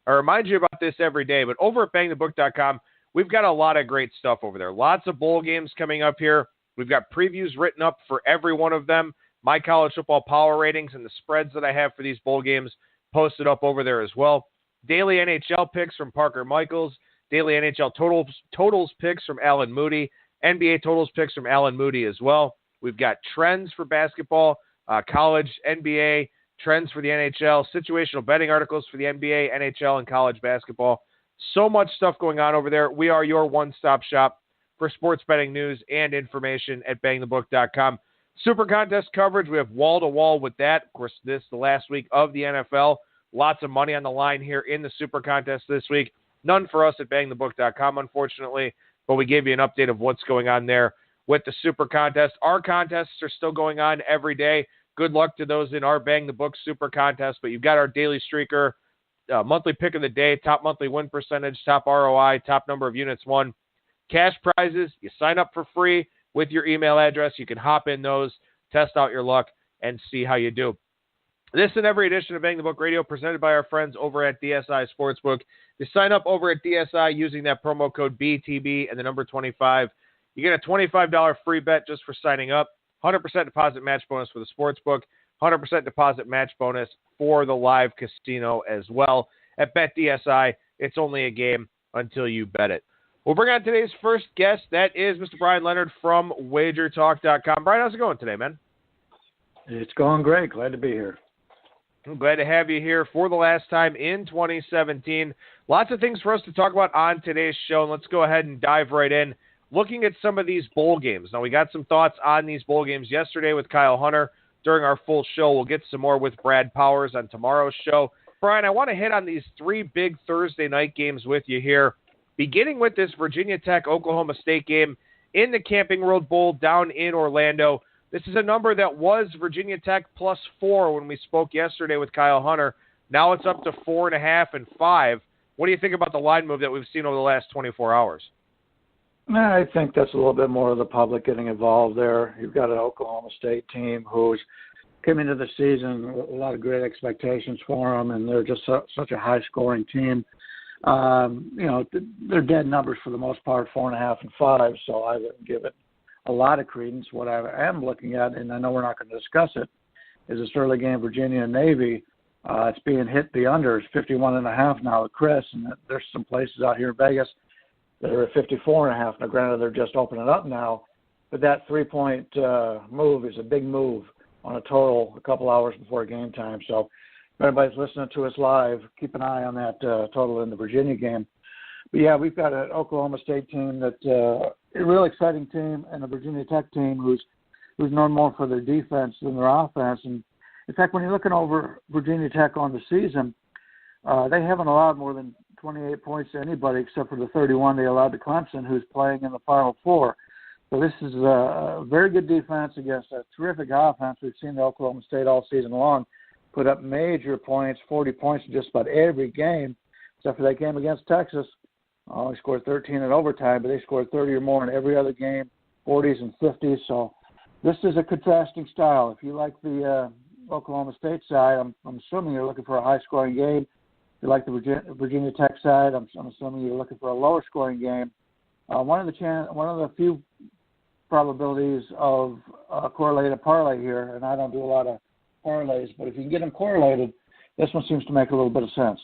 I remind you about this every day, but over at BangTheBook.com, we've got a lot of great stuff over there. Lots of bowl games coming up here. We've got previews written up for every one of them. My college football power ratings and the spreads that I have for these bowl games posted up over there as well. Daily NHL picks from Parker Michaels. Daily NHL totals picks from Alan Moody. NBA totals picks from Alan Moody as well. We've got trends for basketball, college, NBA, trends for the NHL, situational betting articles for the NBA, NHL, and college basketball. So much stuff going on over there. We are your one-stop shop for sports betting news and information at BangTheBook.com. Super Contest coverage, we have wall-to-wall with that. Of course, this is the last week of the NFL. Lots of money on the line here in the Super Contest this week. None for us at BangTheBook.com, unfortunately, but we gave you an update of what's going on there with the Super Contest. Our contests are still going on every day. Good luck to those in our Bang the Book Super Contest, but you've got our Daily Streaker, monthly pick of the day, top monthly win percentage, top ROI, top number of units won, cash prizes. You sign up for free with your email address. You can hop in those, test out your luck, and see how you do. This and every edition of Bang the Book Radio presented by our friends over at DSI Sportsbook. You sign up over at DSI using that promo code BTB and the number 25. You get a $25 free bet just for signing up. 100% deposit match bonus for the sportsbook. 100% deposit match bonus for the live casino as well. At BetDSI, it's only a game until you bet it. We'll bring on today's first guest. That is Mr. Bryan Leonard from WagerTalk.com. Bryan, how's it going today, man? It's going great. Glad to be here. I'm glad to have you here for the last time in 2017. Lots of things for us to talk about on today's show, and let's go ahead and dive right in. Looking at some of these bowl games. Now, we got some thoughts on these bowl games yesterday with Kyle Hunter during our full show. We'll get some more with Brad Powers on tomorrow's show. Bryan, I want to hit on these three big Thursday night games with you here, beginning with this Virginia Tech-Oklahoma State game in the Camping World Bowl down in Orlando. This is a number that was Virginia Tech +4 when we spoke yesterday with Kyle Hunter. Now it's up to 4.5 and 5. What do you think about the line move that we've seen over the last 24 hours? I think that's a little bit more of the public getting involved there. You've got an Oklahoma State team who's come into the season with a lot of great expectations for them, and they're just such a high-scoring team. They're dead numbers for the most part, 4.5 and 5, so I wouldn't give it a lot of credence. What I am looking at, and I know we're not going to discuss it, is this early game, Virginia and Navy. It's being hit the under. It's 51.5 now with Chris, and there's some places out here in Vegas that are at 54.5. Now, granted, they're just opening up now, but that 3-point move is a big move on a total a couple hours before game time. So if anybody's listening to us live, keep an eye on that total in the Virginia game. But, yeah, we've got an Oklahoma State team that's a real exciting team, and a Virginia Tech team who's known more for their defense than their offense. And, in fact, when you're looking over Virginia Tech on the season, they haven't allowed more than 28 points to anybody except for the 31 they allowed to Clemson, who's playing in the Final Four. So this is a very good defense against a terrific offense. We've seen the Oklahoma State all season long put up major points, 40 points in just about every game, except for that game against Texas. Only scored 13 in overtime, but they scored 30 or more in every other game, 40s and 50s. So this is a contrasting style. If you like the Oklahoma State side, I'm assuming you're looking for a high-scoring game. If you like the Virginia Tech side, I'm assuming you're looking for a lower-scoring game. One of the few probabilities of a correlated parlay here, and I don't do a lot of parlays, but if you can get them correlated, this one seems to make a little bit of sense.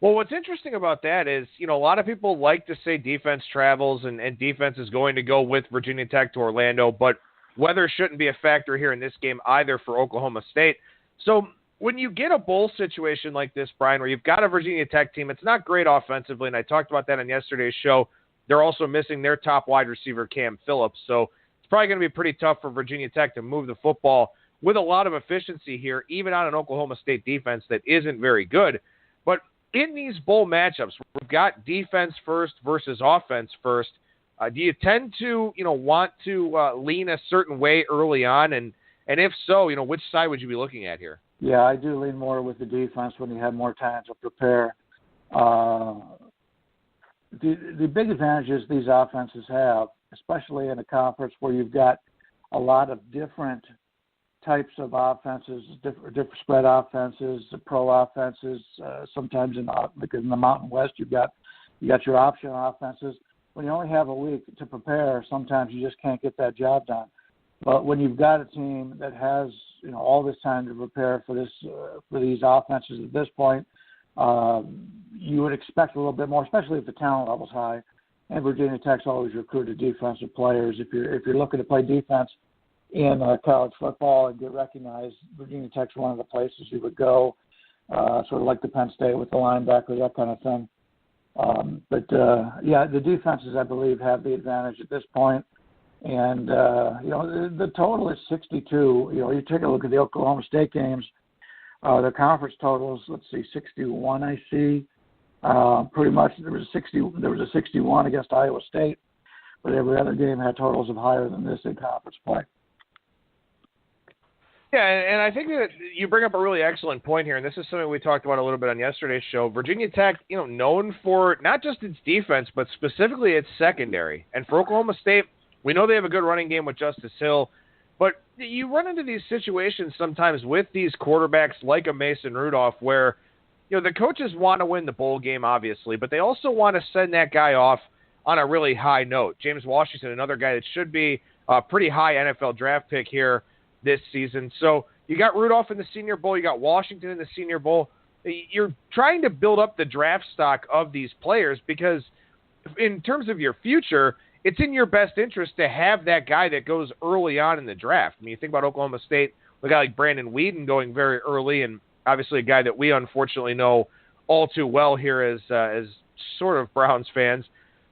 Well, what's interesting about that is, a lot of people like to say defense travels and defense is going to go with Virginia Tech to Orlando, but weather shouldn't be a factor here in this game either for Oklahoma State. So when you get a bowl situation like this, Bryan, where you've got a Virginia Tech team, it's not great offensively, and I talked about that on yesterday's show. They're also missing their top wide receiver, Cam Phillips, so it's probably going to be pretty tough for Virginia Tech to move the football with a lot of efficiency here, even on an Oklahoma State defense that isn't very good. But in these bowl matchups, we've got defense first versus offense first. Do you tend to, want to lean a certain way early on? And if so, which side would you be looking at here? Yeah, I do lean more with the defense when you have more time to prepare. The big advantages these offenses have, especially in a conference where you've got a lot of different types of offenses, different spread offenses, pro offenses. Sometimes because in the Mountain West you got your option offenses. When you only have a week to prepare, sometimes you just can't get that job done. But when you've got a team that has all this time to prepare for these offenses at this point, you would expect a little bit more, especially if the talent level's high. And Virginia Tech's always recruited defensive players. If you're looking to play defense in college football and get recognized, Virginia Tech's one of the places you would go, sort of like the Penn State with the linebackers, that kind of thing. The defenses, I believe, have the advantage at this point. And, the total is 62. You take a look at the Oklahoma State games, the conference totals, 61 I see. Pretty much there was a 61 against Iowa State, but every other game had totals of higher than this in conference play. Yeah, and I think that you bring up a really excellent point here, and this is something we talked about a little bit on yesterday's show. Virginia Tech, known for not just its defense, but specifically its secondary. And for Oklahoma State, we know they have a good running game with Justice Hill, but you run into these situations sometimes with these quarterbacks like a Mason Rudolph where, the coaches want to win the bowl game, obviously, but they also want to send that guy off on a really high note. James Washington, another guy that should be a pretty high NFL draft pick here this season. So you got Rudolph in the Senior Bowl, you got Washington in the Senior Bowl. You're trying to build up the draft stock of these players because in terms of your future, it's in your best interest to have that guy that goes early on in the draft. I mean, you think about Oklahoma State, a guy like Brandon Weeden going very early, and obviously a guy that we unfortunately know all too well here as sort of Browns fans.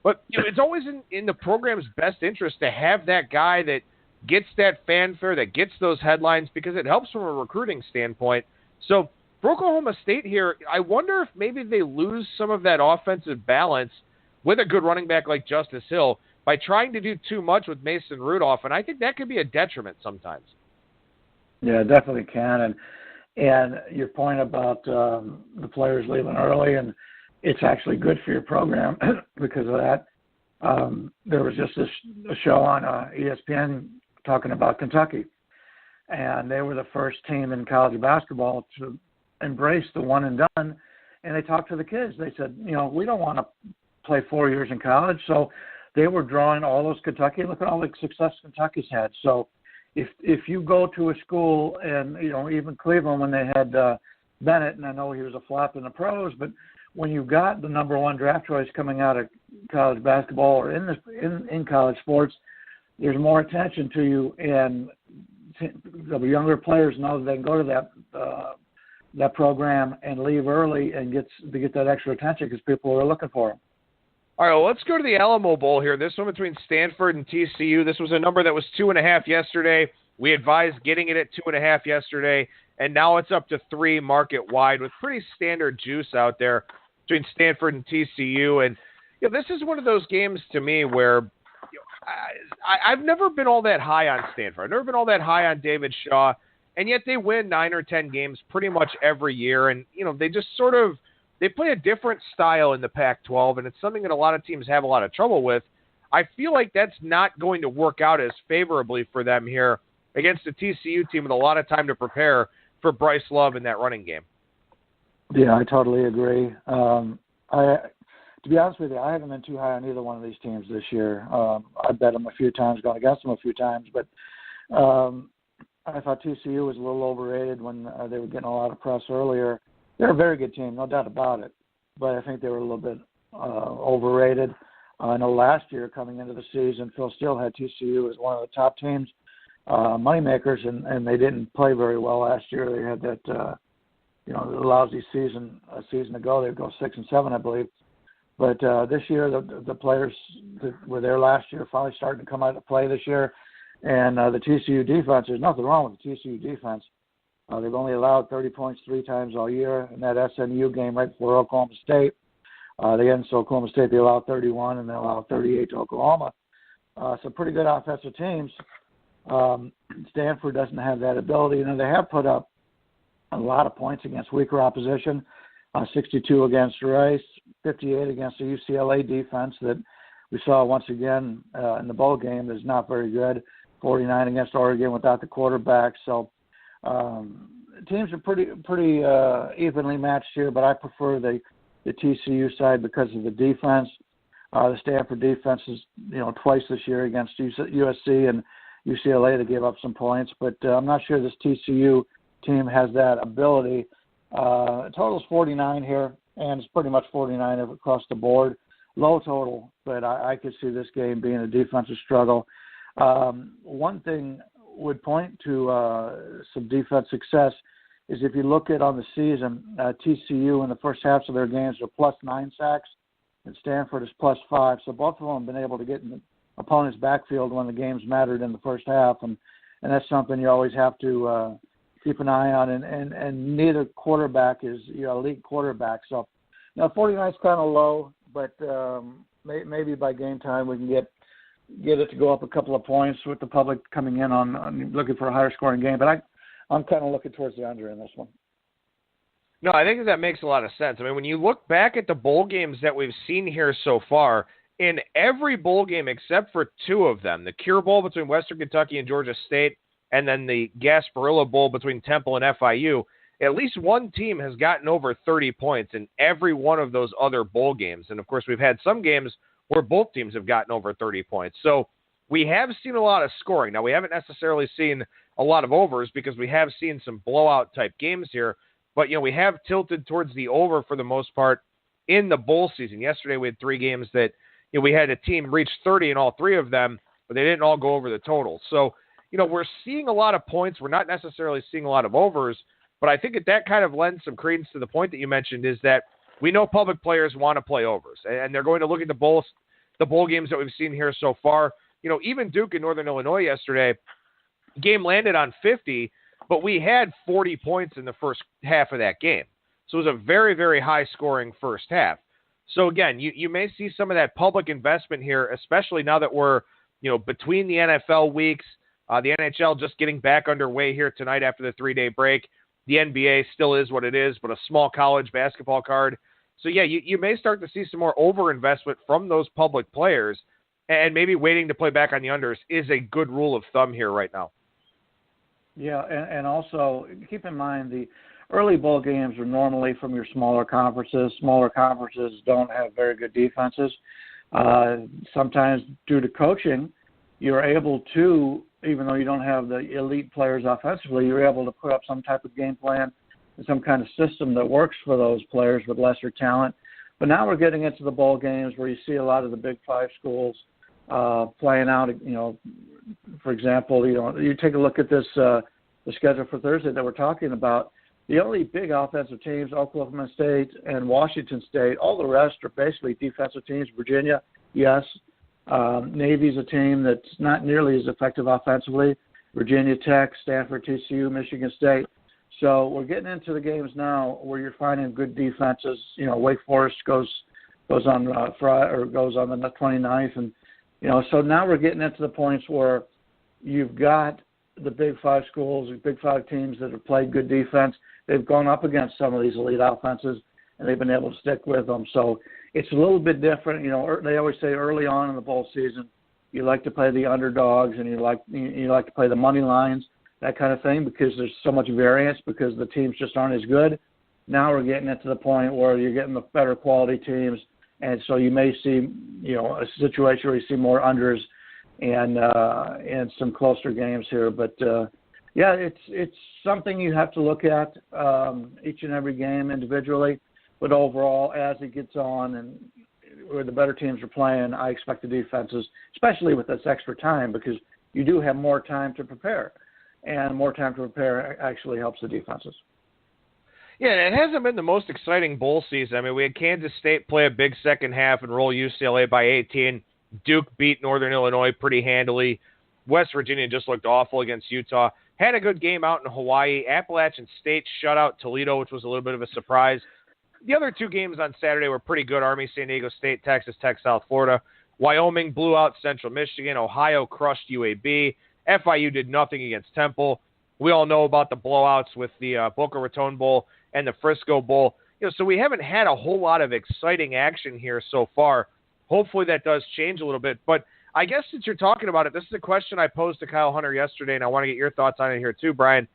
But it's always in the program's best interest to have that guy that gets that fanfare, that gets those headlines, because it helps from a recruiting standpoint. So for Oklahoma State here, I wonder if maybe they lose some of that offensive balance with a good running back like Justice Hill by trying to do too much with Mason Rudolph, and I think that could be a detriment sometimes. Yeah, it definitely can. And your point about the players leaving early, and it's actually good for your program because of that. There was just a show on ESPN talking about Kentucky, and they were the first team in college basketball to embrace the one and done. And they talked to the kids. They said, we don't want to play 4 years in college. So they were drawing all those Kentucky. Look at all the success Kentucky's had. So if you go to a school and, even Cleveland when they had Bennett, and I know he was a flop in the pros, but when you got the number one draft choice coming out of college basketball or in college sports, there's more attention to you, and the younger players know that they can go to that program and leave early and get that extra attention because people are looking for them. All right, well, let's go to the Alamo Bowl here. This one between Stanford and TCU. This was a number that was 2.5 yesterday. We advised getting it at 2.5 yesterday, and now it's up to 3 market wide with pretty standard juice out there between Stanford and TCU. And this is one of those games to me where I've never been all that high on Stanford. I've never been all that high on David Shaw, and yet they win 9 or 10 games pretty much every year. And, they just sort of they play a different style in the Pac-12, and it's something that a lot of teams have a lot of trouble with. I feel like that's not going to work out as favorably for them here against a TCU team with a lot of time to prepare for Bryce Love in that running game. Yeah, I totally agree. To be honest with you, I haven't been too high on either one of these teams this year. I bet them a few times, gone against them a few times, but I thought TCU was a little overrated when they were getting a lot of press earlier. They're a very good team, no doubt about it, but I think they were a little bit overrated. I know last year coming into the season, Phil Steele had TCU as one of the top teams, moneymakers, and they didn't play very well last year. They had that, lousy season a season ago. They'd go 6-7, I believe. But this year, the players that were there last year finally starting to come out to play this year. And the TCU defense, there's nothing wrong with the TCU defense. They've only allowed 30 points 3 times all year. In that SMU game right before Oklahoma State, against Oklahoma State, they allowed 31 and they allowed 38 to Oklahoma. So pretty good offensive teams. Stanford doesn't have that ability. They have put up a lot of points against weaker opposition. 62 against Rice, 58 against the UCLA defense that we saw once again in the bowl game is not very good. 49 against Oregon without the quarterback. So Teams are pretty evenly matched here, but I prefer the TCU side because of the defense. The Stanford defense is, twice this year against USC and UCLA to give up some points, but I'm not sure this TCU team has that ability. Total's 49 here, and it's pretty much 49 across the board. Low total, but I could see this game being a defensive struggle. One thing would point to some defense success is if you look at on the season, TCU in the first halves of their games are +9 sacks, and Stanford is +5. So both of them have been able to get in the opponent's backfield when the games mattered in the first half, and that's something you always have to keep an eye on. And neither quarterback is elite quarterback. So 49 is kind of low, but maybe by game time we can get it to go up a couple of points with the public coming in on looking for a higher scoring game. But I'm kind of looking towards the under in this one. No, I think that makes a lot of sense. I mean, when you look back at the bowl games that we've seen here so far, in every bowl game except for two of them, the Cure Bowl between Western Kentucky and Georgia State, and then the Gasparilla Bowl between Temple and FIU, at least one team has gotten over 30 points in every one of those other bowl games. And, of course, we've had some games where both teams have gotten over 30 points. So we have seen a lot of scoring. Now, we haven't necessarily seen a lot of overs because we have seen some blowout-type games here. But, we have tilted towards the over for the most part in the bowl season. Yesterday we had three games that we had a team reach 30 in all three of them, but they didn't all go over the total. So, we're seeing a lot of points. We're not necessarily seeing a lot of overs. But I think that kind of lends some credence to the point that you mentioned is that we know public players want to play overs, and they're going to look at the bowl games that we've seen here so far. Even Duke in Northern Illinois yesterday, game landed on 50, but we had 40 points in the first half of that game. So it was a very, very high-scoring first half. So, again, you may see some of that public investment here, especially now that we're, between the NFL weeks, the NHL just getting back underway here tonight after the 3-day break. The NBA still is what it is, but a small college basketball card. So, yeah, you may start to see some more overinvestment from those public players, and maybe waiting to play back on the unders is a good rule of thumb here right now. Yeah, and also keep in mind the early bowl games are normally from your smaller conferences. Smaller conferences don't have very good defenses. Sometimes due to coaching, you're able to, even though you don't have the elite players offensively, you're able to put up some type of game plan and some kind of system that works for those players with lesser talent. But now we're getting into the bowl games where you see a lot of the Big Five schools playing out. For example, you take a look at this the schedule for Thursday that we're talking about. The only big offensive teams, Oklahoma State and Washington State. All the rest are basically defensive teams. Virginia, yes. Navy's a team that's not nearly as effective offensively. Virginia Tech, Stanford, TCU, Michigan State. So we're getting into the games now where you're finding good defenses. Wake Forest goes on Friday or goes on the 29th, and so now we're getting into the points where you've got the Big Five schools, the Big Five teams that have played good defense. They've gone up against some of these elite offenses, and they've been able to stick with them. So it's a little bit different. They always say early on in the bowl season, you like to play the underdogs and you like to play the money lines, that kind of thing, because there's so much variance because the teams just aren't as good. Now we're getting it to the point where you're getting the better quality teams, and so you may see a situation where you see more unders and some closer games here. But yeah, it's something you have to look at each and every game individually. But overall, as it gets on and where the better teams are playing, I expect the defenses, especially with this extra time, because you do have more time to prepare. And more time to prepare actually helps the defenses. Yeah, it hasn't been the most exciting bowl season. I mean, we had Kansas State play a big second half and roll UCLA by 18. Duke beat Northern Illinois pretty handily. West Virginia just looked awful against Utah. Had a good game out in Hawaii. Appalachian State shut out Toledo, which was a little bit of a surprise. The other two games on Saturday were pretty good. Army, San Diego State, Texas Tech, South Florida. Wyoming blew out Central Michigan. Ohio crushed UAB. FIU did nothing against Temple. We all know about the blowouts with the Boca Raton Bowl and the Frisco Bowl. So we haven't had a whole lot of exciting action here so far. Hopefully that does change a little bit. But I guess since you're talking about it, this is a question I posed to Kyle Hunter yesterday, and I want to get your thoughts on it here too, Brian.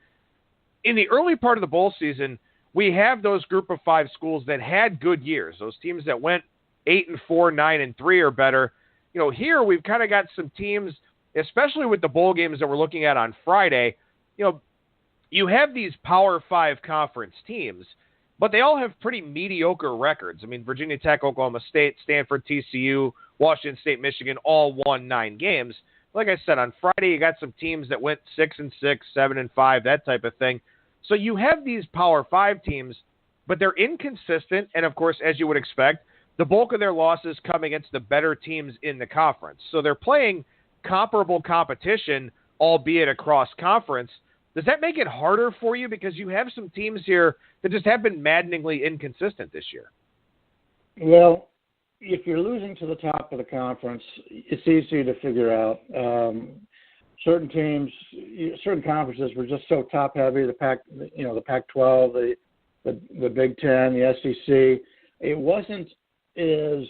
in the early part of the bowl season, we have those group of 5 schools that had good years, those teams that went 8-4, 9-3 or better. Here we've kind of got some teams, especially with the bowl games that we're looking at on Friday. You have these Power 5 conference teams, but they all have pretty mediocre records. I mean, Virginia Tech, Oklahoma State, Stanford, TCU, Washington State, Michigan, all won 9 games. Like I said, on Friday, you got some teams that went 6-6, 7-5, that type of thing. So you have these Power 5 teams, but they're inconsistent. And, of course, as you would expect, the bulk of their losses come against the better teams in the conference. So they're playing comparable competition, albeit across conference. Does that make it harder for you? Because you have some teams here that just have been maddeningly inconsistent this year. Well, if you're losing to the top of the conference, it's easy to figure out. Certain teams, certain conferences were just so top heavy. The Pac-12, the Big Ten, the SEC. It wasn't as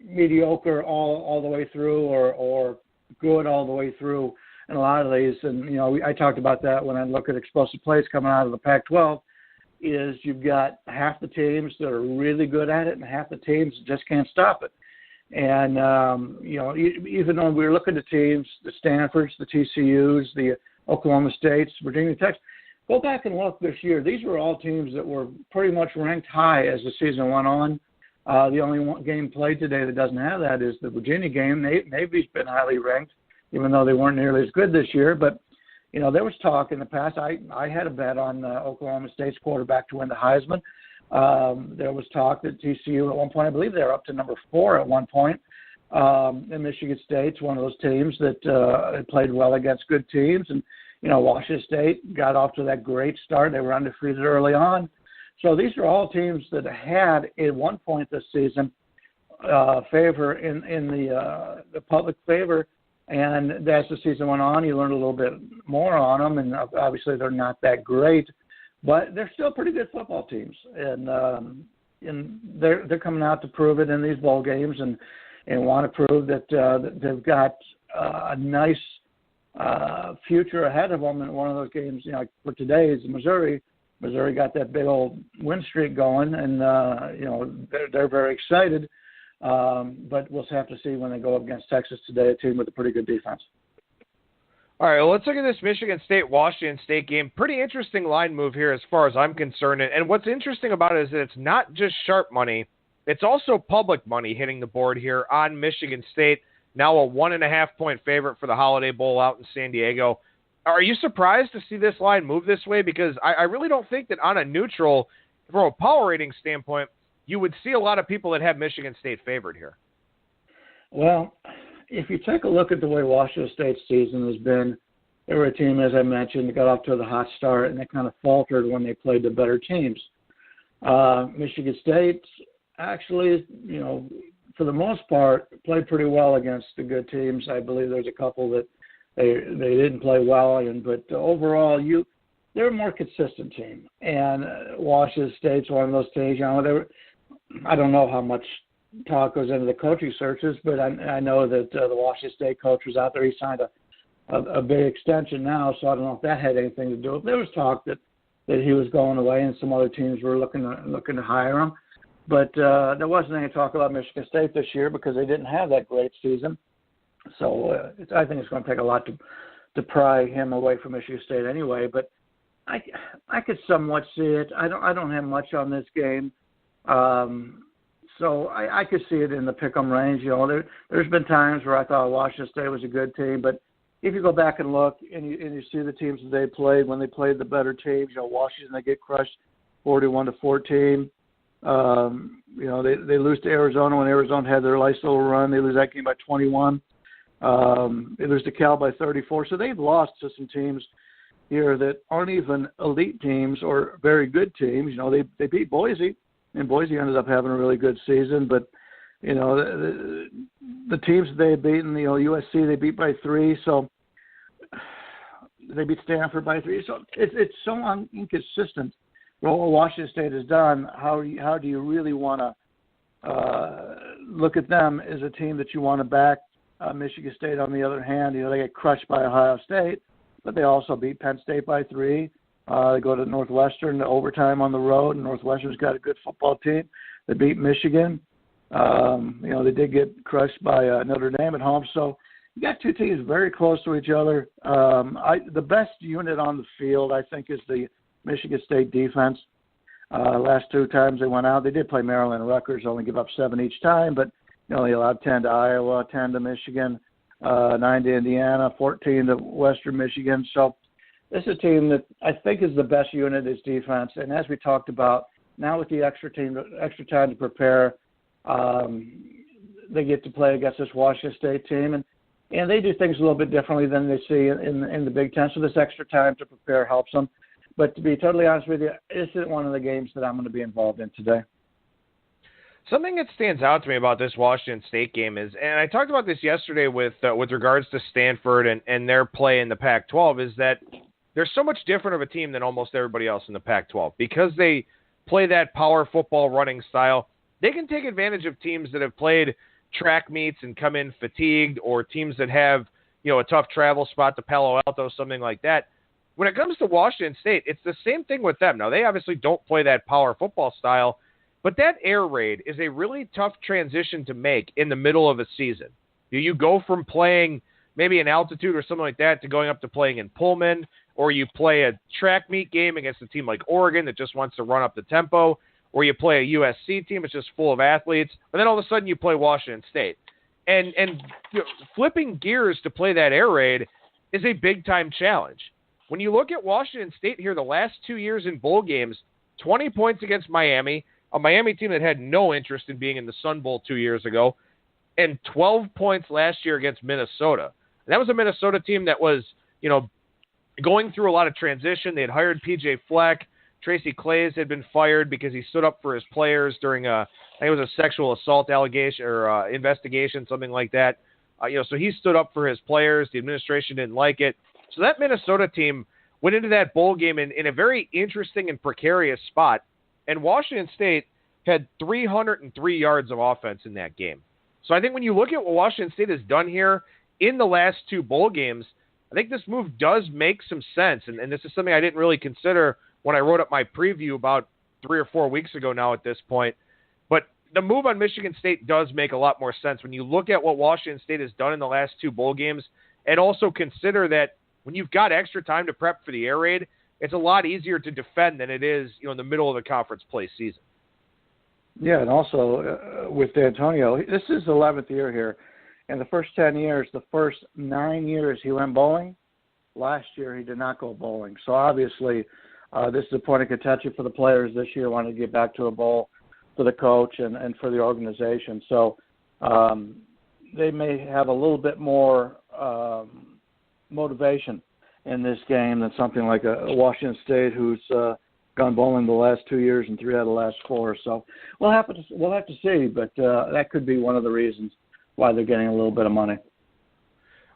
mediocre all the way through, or good all the way through in a lot of these. And I talked about that when I look at explosive plays coming out of the Pac-12. Is you've got half the teams that are really good at it, and half the teams just can't stop it. And, even though we're looking at teams, the Stanfords, the TCUs, the Oklahoma States, Virginia Tech, go back and look this year. These were all teams that were pretty much ranked high as the season went on. The only one game played today that doesn't have that is the Virginia game. Navy's been highly ranked, even though they weren't nearly as good this year. But, there was talk in the past. I had a bet on Oklahoma State's quarterback to win the Heisman. There was talk that TCU at one point, I believe they were up to number 4 at one point. And Michigan State's one of those teams that played well against good teams. And, Washington State got off to that great start. They were undefeated early on. So these are all teams that had at one point this season favor in the public favor. And as the season went on, you learned a little bit more on them. And obviously they're not that great. But they're still pretty good football teams, and they're coming out to prove it in these bowl games, and want to prove that they've got a nice future ahead of them in one of those games. Like for today is Missouri. Missouri got that big old win streak going, and they're very excited. But we'll have to see when they go up against Texas today, a team with a pretty good defense. All right, well, let's look at this Michigan State-Washington State game. Pretty interesting line move here as far as I'm concerned. And what's interesting about it is that it's not just sharp money. It's also public money hitting the board here on Michigan State, now a 1.5-point favorite for the Holiday Bowl out in San Diego. Are you surprised to see this line move this way? Because I really don't think that on a neutral, from a power rating standpoint, you would see a lot of people that have Michigan State favored here. Well, if you take a look at the way Washington State's season has been, they were a team, as I mentioned, that got off to the hot start, and they kind of faltered when they played the better teams. Michigan State actually, for the most part, played pretty well against the good teams. I believe there's a couple that they didn't play well in, but overall, they're a more consistent team. And Washington State's one of those teams. I don't know how much talk goes into the coaching searches, but I know that the Washington State coach was out there. He signed a big extension now, so I don't know if that had anything to do with it. There was talk that he was going away, and some other teams were looking to hire him. But there wasn't any talk about Michigan State this year because they didn't have that great season. So I think it's going to take a lot to pry him away from Michigan State anyway. But I could somewhat see it. I don't have much on this game. So I could see it in the pick'em range. There's been times where I thought Washington State was a good team, but if you go back and look and you see the teams that they played when they played the better teams, Washington, they get crushed 41-14. They lose to Arizona when Arizona had their nice little run. They lose that game by 21. They lose to Cal by 34. So they've lost to some teams here that aren't even elite teams or very good teams. They beat Boise. And Boise ended up having a really good season, but the teams they've beaten, USC they beat by 3, so they beat Stanford by 3. So it's so inconsistent. What Washington State has done, how do you really want to look at them as a team that you want to back? Michigan State, on the other hand, they get crushed by Ohio State, but they also beat Penn State by 3. They go to Northwestern to overtime on the road, and Northwestern's got a good football team. They beat Michigan. They did get crushed by Notre Dame at home. So you got two teams very close to each other. The best unit on the field, I think, is the Michigan State defense. Last two times they went out, they did play Maryland and Rutgers, only give up 7 each time, but they allowed 10 to Iowa, 10 to Michigan, 9 to Indiana, 14 to Western Michigan. So this is a team that I think is the best unit is defense. And as we talked about, now with the extra time to prepare, they get to play against this Washington State team, and they do things a little bit differently than they see in the Big Ten. So this extra time to prepare helps them. But to be totally honest with you, this isn't one of the games that I'm going to be involved in today. Something that stands out to me about this Washington State game is, and I talked about this yesterday with regards to Stanford and their play in the Pac-12, is that they're so much different of a team than almost everybody else in the Pac-12. Because they play that power football running style, they can take advantage of teams that have played track meets and come in fatigued, or teams that have, a tough travel spot to Palo Alto, something like that. When it comes to Washington State, it's the same thing with them. Now, they obviously don't play that power football style, but that air raid is a really tough transition to make in the middle of a season. You go from playing maybe an altitude or something like that to going up to playing in Pullman, or you play a track meet game against a team like Oregon that just wants to run up the tempo, or you play a USC team that's just full of athletes, and then all of a sudden you play Washington State. And flipping gears to play that air raid is a big-time challenge. When you look at Washington State here the last 2 years in bowl games, 20 points against Miami, a Miami team that had no interest in being in the Sun Bowl 2 years ago, and 12 points last year against Minnesota. And that was a Minnesota team that was, going through a lot of transition. They had hired P.J. Fleck. Tracy Clays had been fired because he stood up for his players during I think it was a sexual assault allegation or investigation, something like that. So he stood up for his players. The administration didn't like it. So that Minnesota team went into that bowl game in a very interesting and precarious spot, and Washington State had 303 yards of offense in that game. So I think when you look at what Washington State has done here in the last two bowl games, I think this move does make some sense, and this is something I didn't really consider when I wrote up my preview about 3 or 4 weeks ago now at this point. But the move on Michigan State does make a lot more sense when you look at what Washington State has done in the last two bowl games, and also consider that when you've got extra time to prep for the air raid, it's a lot easier to defend than it is, in the middle of the conference play season. Yeah, and also with D'Antonio, this is the 11th year here. In the first 10 years, the first 9 years he went bowling. Last year he did not go bowling. So obviously this is a point of contention for the players this year, wanting to get back to a bowl, for the coach and for the organization. So they may have a little bit more motivation in this game than something like a Washington State who's gone bowling the last 2 years and 3 out of the last 4. So we'll have to see, but that could be one of the reasons why they're getting a little bit of money.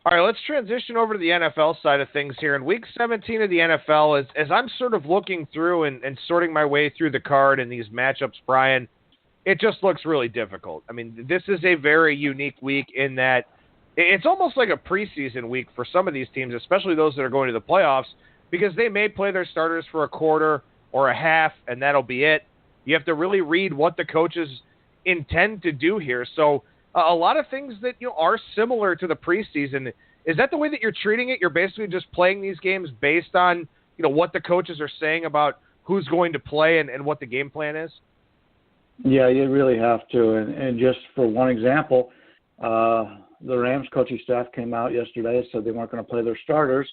All right, let's transition over to the NFL side of things here. In Week 17 of the NFL, as I'm sort of looking through and sorting my way through the card and these matchups, Brian, it just looks really difficult. I mean, this is a very unique week in that it's almost like a preseason week for some of these teams, especially those that are going to the playoffs, because they may play their starters for a quarter or a half, and that'll be it. You have to really read what the coaches intend to do here. So a lot of things that are similar to the preseason. Is that the way that you're treating it? You're basically just playing these games based on what the coaches are saying about who's going to play and what the game plan is? Yeah, you really have to. And just for one example, the Rams coaching staff came out yesterday and said they weren't going to play their starters.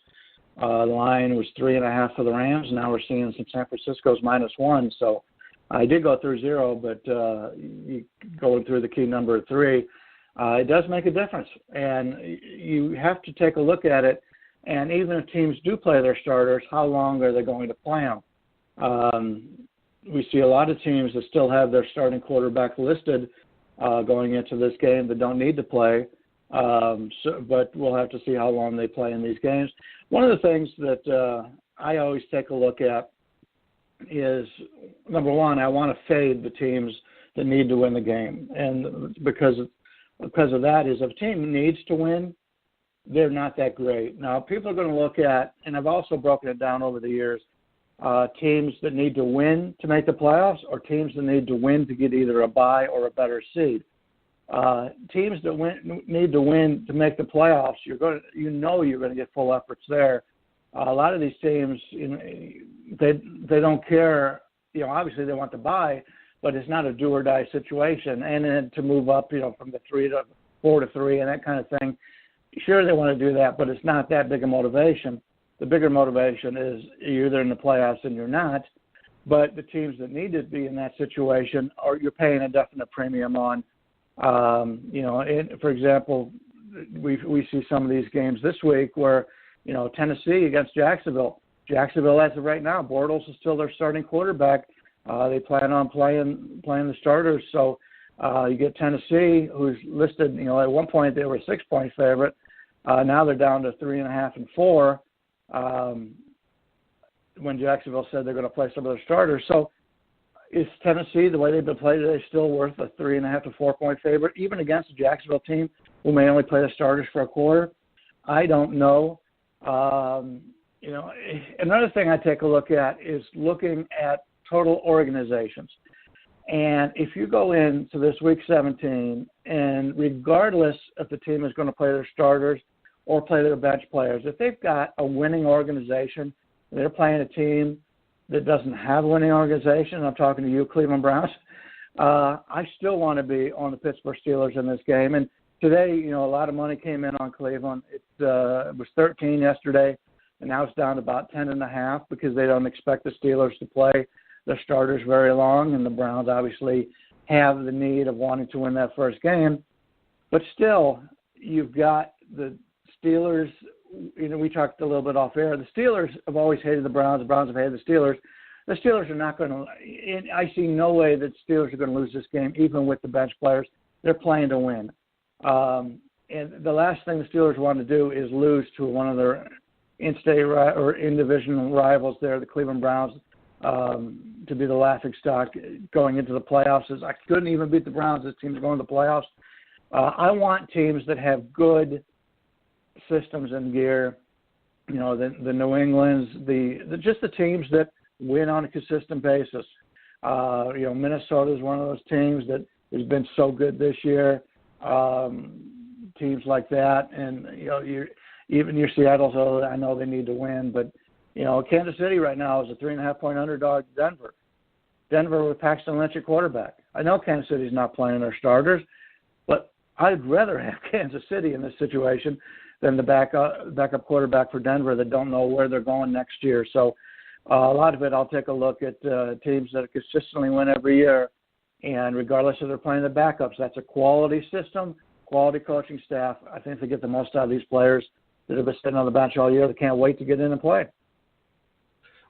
The line was 3.5 for the Rams. Now we're seeing some San Francisco's -1. So I did go through 0, but you going through the key number of 3, it does make a difference. And you have to take a look at it. And even if teams do play their starters, how long are they going to play them? We see a lot of teams that still have their starting quarterback listed going into this game that don't need to play. But we'll have to see how long they play in these games. One of the things that I always take a look at is, number one, I want to fade the teams that need to win the game. And because of that is if a team needs to win, they're not that great. Now, people are going to look at, and I've also broken it down over the years, teams that need to win to make the playoffs or teams that need to win to get either a bye or a better seed. Teams that need to win to make the playoffs, you're going to get full efforts there. A lot of these teams, they don't care. Obviously they want to bye, but it's not a do or die situation. And then to move up, from the 3 to 4 to 3 and that kind of thing. Sure, they want to do that, but it's not that big a motivation. The bigger motivation is you're either in the playoffs and you're not. But the teams that need to be in that situation, you're paying a definite premium on. For example, we see some of these games this week where, Tennessee against Jacksonville. Jacksonville, as of right now, Bortles is still their starting quarterback. They plan on playing the starters. So you get Tennessee, who's listed, at one point they were a 6-point favorite. Now they're down to 3.5 and 4. When Jacksonville said they're going to play some of their starters. So is Tennessee, the way they've been played today, still worth a 3.5 to 4-point favorite, even against a Jacksonville team who may only play the starters for a quarter? I don't know. Another thing I take a look at is looking at total organizations. And if you go into this week 17, and regardless if the team is going to play their starters or play their bench players, if they've got a winning organization, they're playing a team that doesn't have a winning organization, I'm talking to you, Cleveland Browns, I still want to be on the Pittsburgh Steelers in this game. And today, a lot of money came in on Cleveland. It was 13 yesterday, and now it's down to about 10.5 because they don't expect the Steelers to play their starters very long, and the Browns obviously have the need of wanting to win that first game. But still, you've got the Steelers. We talked a little bit off air. The Steelers have always hated the Browns. The Browns have hated the Steelers. The Steelers are not going to – I see no way that the Steelers are going to lose this game, even with the bench players. They're playing to win. And the last thing the Steelers want to do is lose to one of their in-state or in-division rivals there, the Cleveland Browns, to be the laughingstock going into the playoffs. I couldn't even beat the Browns. This team's going to the playoffs. I want teams that have good systems and gear. The New Englands, just the teams that win on a consistent basis. Minnesota is one of those teams that has been so good this year. Teams like that, and even your Seattle. I know they need to win, but Kansas City right now is a 3.5-point underdog. Denver with Paxton Lynch at quarterback. I know Kansas City's not playing their starters, but I'd rather have Kansas City in this situation than the backup quarterback for Denver that don't know where they're going next year. So a lot of it, I'll take a look at teams that consistently win every year, and regardless if they're playing the backups, that's a quality system, quality coaching staff. I think they get the most out of these players that have been sitting on the bench all year that can't wait to get in and play.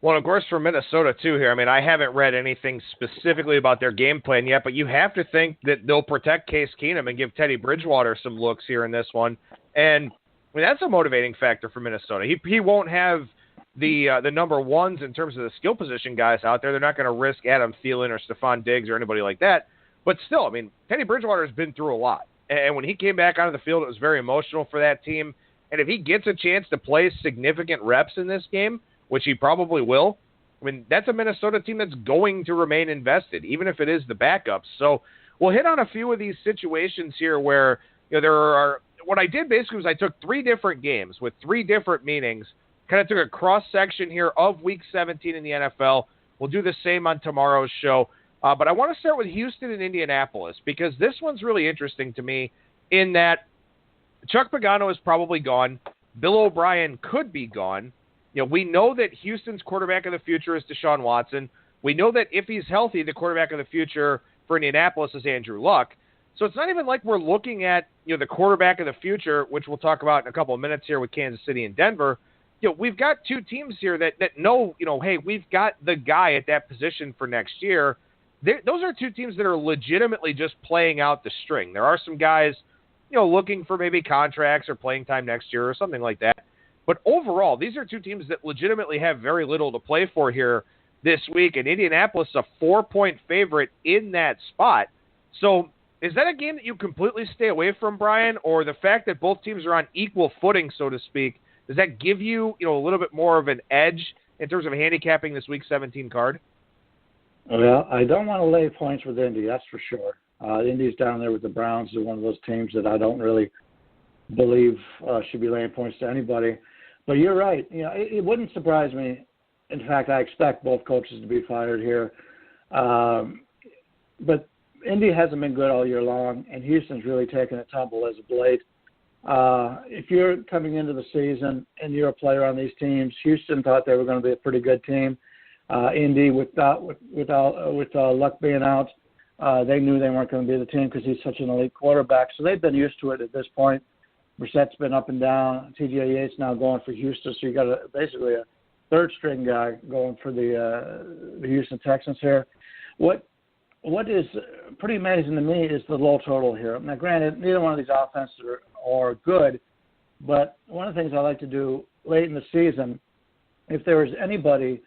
Well, of course, for Minnesota, too, here, I haven't read anything specifically about their game plan yet, but you have to think that they'll protect Case Keenum and give Teddy Bridgewater some looks here in this one. And that's a motivating factor for Minnesota. He won't have the number ones in terms of the skill position guys out there. They're not going to risk Adam Thielen or Stephon Diggs or anybody like that. But still, Teddy Bridgewater has been through a lot. And when he came back onto the field, it was very emotional for that team. And if he gets a chance to play significant reps in this game, which he probably will, that's a Minnesota team that's going to remain invested, even if it is the backups. So we'll hit on a few of these situations here where there are – what I did basically was I took 3 different games with 3 different meanings, kind of took a cross-section here of Week 17 in the NFL. We'll do the same on tomorrow's show. But I want to start with Houston and Indianapolis because this one's really interesting to me in that Chuck Pagano is probably gone. Bill O'Brien could be gone. We know that Houston's quarterback of the future is Deshaun Watson. We know that if he's healthy, the quarterback of the future for Indianapolis is Andrew Luck. So it's not even like we're looking at the quarterback of the future, which we'll talk about in a couple of minutes here with Kansas City and Denver. We've got 2 teams here that know, hey, we've got the guy at that position for next year. Those are 2 teams that are legitimately just playing out the string. There are some guys, looking for maybe contracts or playing time next year or something like that. But overall, these are 2 teams that legitimately have very little to play for here this week, and Indianapolis is a 4-point favorite in that spot. So is that a game that you completely stay away from, Brian, or the fact that both teams are on equal footing, so to speak, does that give you a little bit more of an edge in terms of handicapping this Week 17 card? Well, I don't want to lay points with Indy, that's for sure. Indy's down there with the Browns. They're one of those teams that I don't really believe should be laying points to anybody. But you're right. It wouldn't surprise me. In fact, I expect both coaches to be fired here. But Indy hasn't been good all year long, and Houston's really taken a tumble as of late. If you're coming into the season and you're a player on these teams, Houston thought they were going to be a pretty good team. Indy, with Luck being out, they knew they weren't going to be the team because he's such an elite quarterback. So they've been used to it at this point. Brissett's been up and down. T.J. Yates now going for Houston, so you got basically a third-string guy going for the Houston Texans here. What is pretty amazing to me is the low total here. Now, granted, neither one of these offenses are good, but one of the things I like to do late in the season, if there is anybody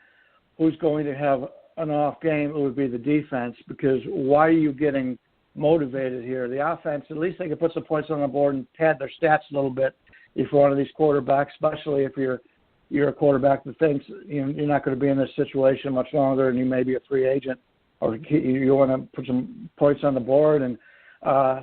who's going to have an off game, it would be the defense, because why are you getting motivated here? The offense, at least they can put some points on the board and pad their stats a little bit if you're one of these quarterbacks, especially if you're a quarterback that thinks you're not going to be in this situation much longer and you may be a free agent, or you want to put some points on the board. And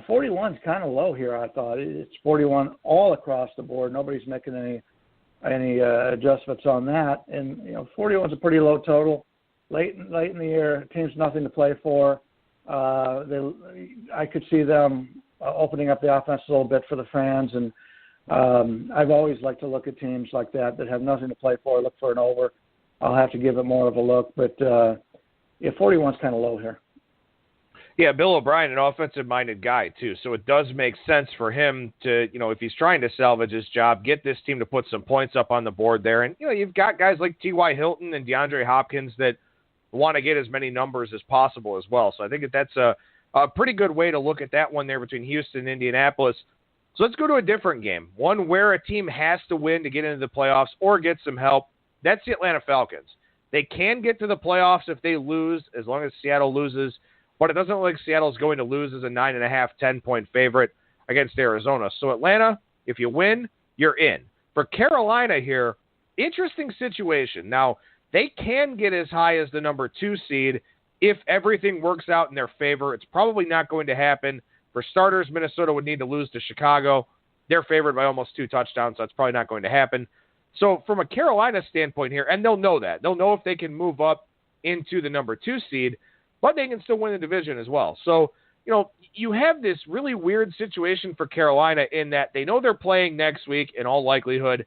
41 is kind of low here, I thought. It's 41 all across the board. Nobody's making any adjustments on that. And 41 is a pretty low total. Late in the year, team's nothing to play for. I could see them opening up the offense a little bit for the fans, and I've always liked to look at teams like that have nothing to play for, look for an over. I'll have to give it more of a look, but 41's kind of low here. Yeah, Bill O'Brien, an offensive-minded guy, too, so it does make sense for him to, if he's trying to salvage his job, get this team to put some points up on the board there. And, you've got guys like T.Y. Hilton and DeAndre Hopkins that want to get as many numbers as possible as well. So I think that's a pretty good way to look at that one there between Houston and Indianapolis. So let's go to a different game, one where a team has to win to get into the playoffs or get some help. That's the Atlanta Falcons. They can get to the playoffs if they lose, as long as Seattle loses, but it doesn't look like Seattle's going to lose as a 9.5, 10-point favorite against Arizona. So Atlanta, if you win, you're in. For Carolina here, interesting situation. Now, they can get as high as the number 2 seed if everything works out in their favor. It's probably not going to happen. For starters, Minnesota would need to lose to Chicago. They're favored by almost 2 touchdowns, so that's probably not going to happen. So from a Carolina standpoint here, and they'll know that. They'll know if they can move up into the number 2 seed, but they can still win the division as well. So, you have this really weird situation for Carolina in that they know they're playing next week in all likelihood.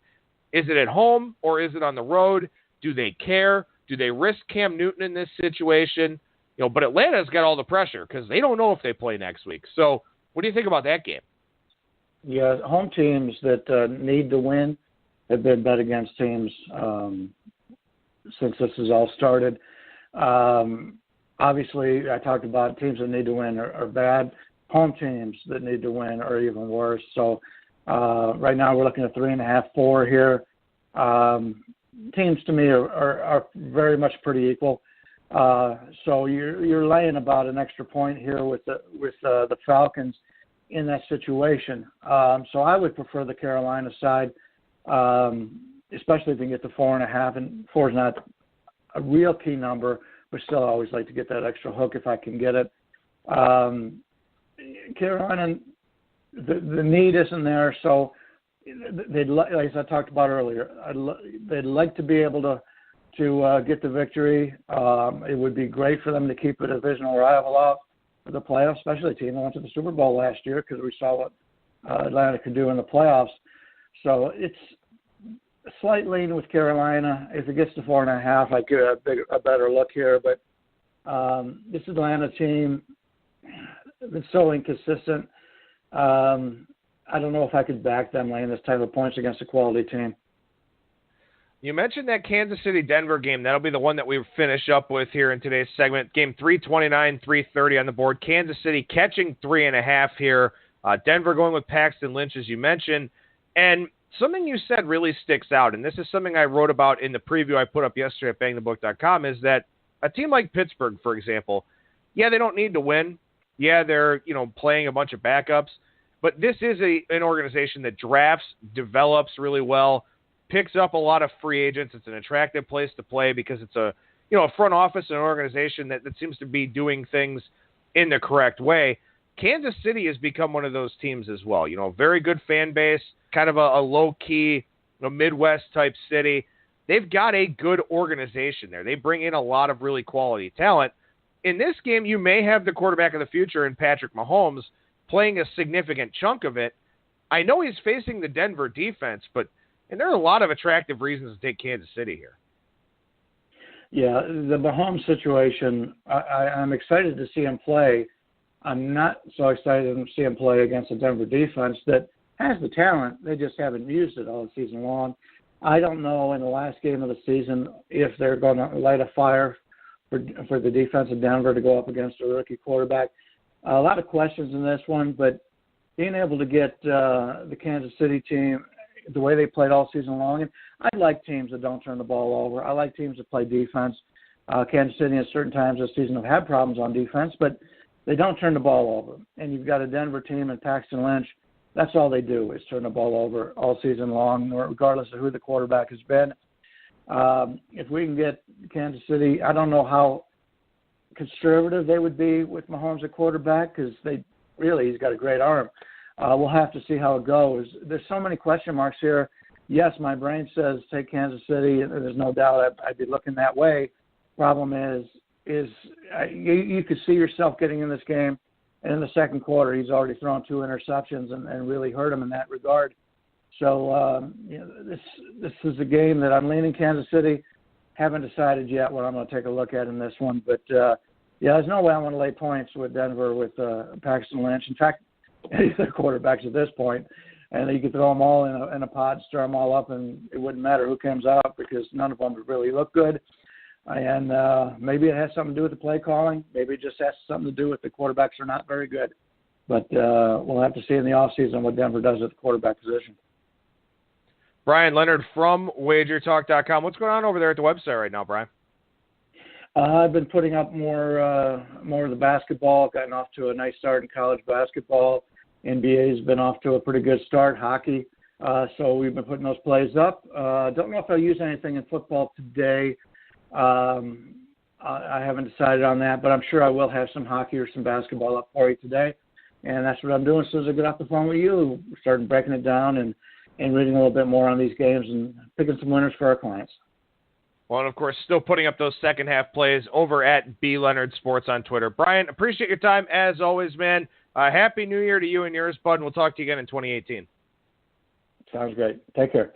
Is it at home or is it on the road? Do they care? Do they risk Cam Newton in this situation? But Atlanta's got all the pressure because they don't know if they play next week. So what do you think about that game? Yeah, home teams that need to win have been bet against teams since this has all started. Obviously, I talked about teams that need to win are bad. Home teams that need to win are even worse. So right now we're looking at 3.5, 4 here. Teams to me are very much pretty equal. So you're laying about an extra point here with the Falcons in that situation. So I would prefer the Carolina side, especially if you can get to 4.5, and 4 is not a real key number, but still I always like to get that extra hook if I can get it. Carolina, the need isn't there, so they'd as I talked about earlier, they'd like to be able to get the victory. It would be great for them to keep a divisional rival out for the playoffs, especially a team that went to the Super Bowl last year, because we saw what Atlanta could do in the playoffs. So it's a slight lean with Carolina. If it gets to 4.5, I'd give it a better look here. But this Atlanta team has been so inconsistent. I don't know if I could back them laying this type of points against a quality team. You mentioned that Kansas City-Denver game. That'll be the one that we finish up with here in today's segment. Game 329, 330 on the board. Kansas City catching 3.5 here. Denver going with Paxton Lynch, as you mentioned. And something you said really sticks out, and this is something I wrote about in the preview I put up yesterday at BangTheBook.com, is that a team like Pittsburgh, for example, yeah, they don't need to win. Yeah, they're playing a bunch of backups. But this is an organization that drafts, develops really well. picks up a lot of free agents. It's an attractive place to play because it's a front office and an organization that seems to be doing things in the correct way. Kansas City has become one of those teams as well. Very good fan base, kind of a low-key, Midwest-type city. They've got a good organization there. They bring in a lot of really quality talent. In this game, you may have the quarterback of the future in Patrick Mahomes playing a significant chunk of it. I know he's facing the Denver defense, and there are a lot of attractive reasons to take Kansas City here. Yeah, the Mahomes situation, I'm excited to see him play. I'm not so excited to see him play against a Denver defense that has the talent. They just haven't used it all season long. I don't know in the last game of the season if they're going to light a fire for the defense of Denver to go up against a rookie quarterback. A lot of questions in this one, but being able to get the Kansas City team the way they played all season long, and I like teams that don't turn the ball over. I like teams that play defense. Kansas City at certain times this season have had problems on defense, but they don't turn the ball over. And you've got a Denver team and Paxton Lynch. That's all they do is turn the ball over all season long, regardless of who the quarterback has been. If we can get Kansas City, I don't know how conservative they would be with Mahomes at quarterback because he's got a great arm. We'll have to see how it goes. There's so many question marks here. Yes, my brain says take Kansas City, and there's no doubt I'd be looking that way. Problem is you could see yourself getting in this game, and in the second quarter he's already thrown 2 interceptions and really hurt him in that regard. So this is a game that I'm leaning Kansas City. Haven't decided yet what I'm going to take a look at in this one, but there's no way I want to lay points with Denver with Paxton Lynch. In fact, any of their quarterbacks at this point, and you could throw them all in a pot, stir them all up, and it wouldn't matter who comes out because none of them would really look good. And maybe it has something to do with the play calling. Maybe it just has something to do with the quarterbacks are not very good. But we'll have to see in the offseason what Denver does at the quarterback position. Bryan Leonard from WagerTalk.com. What's going on over there at the website right now, Bryan? I've been putting up more of the basketball. Gotten off to a nice start in college basketball. NBA's been off to a pretty good start. Hockey. So we've been putting those plays up. Don't know if I'll use anything in football today. I haven't decided on that, but I'm sure I will have some hockey or some basketball up for you today. And that's what I'm doing as soon as I get off the phone with you, starting breaking it down and reading a little bit more on these games and picking some winners for our clients. Well, and of course, still putting up those second half plays over at B Leonard Sports on Twitter. Bryan, appreciate your time as always, man. Happy New Year to you and yours, bud, and we'll talk to you again in 2018. Sounds great. Take care.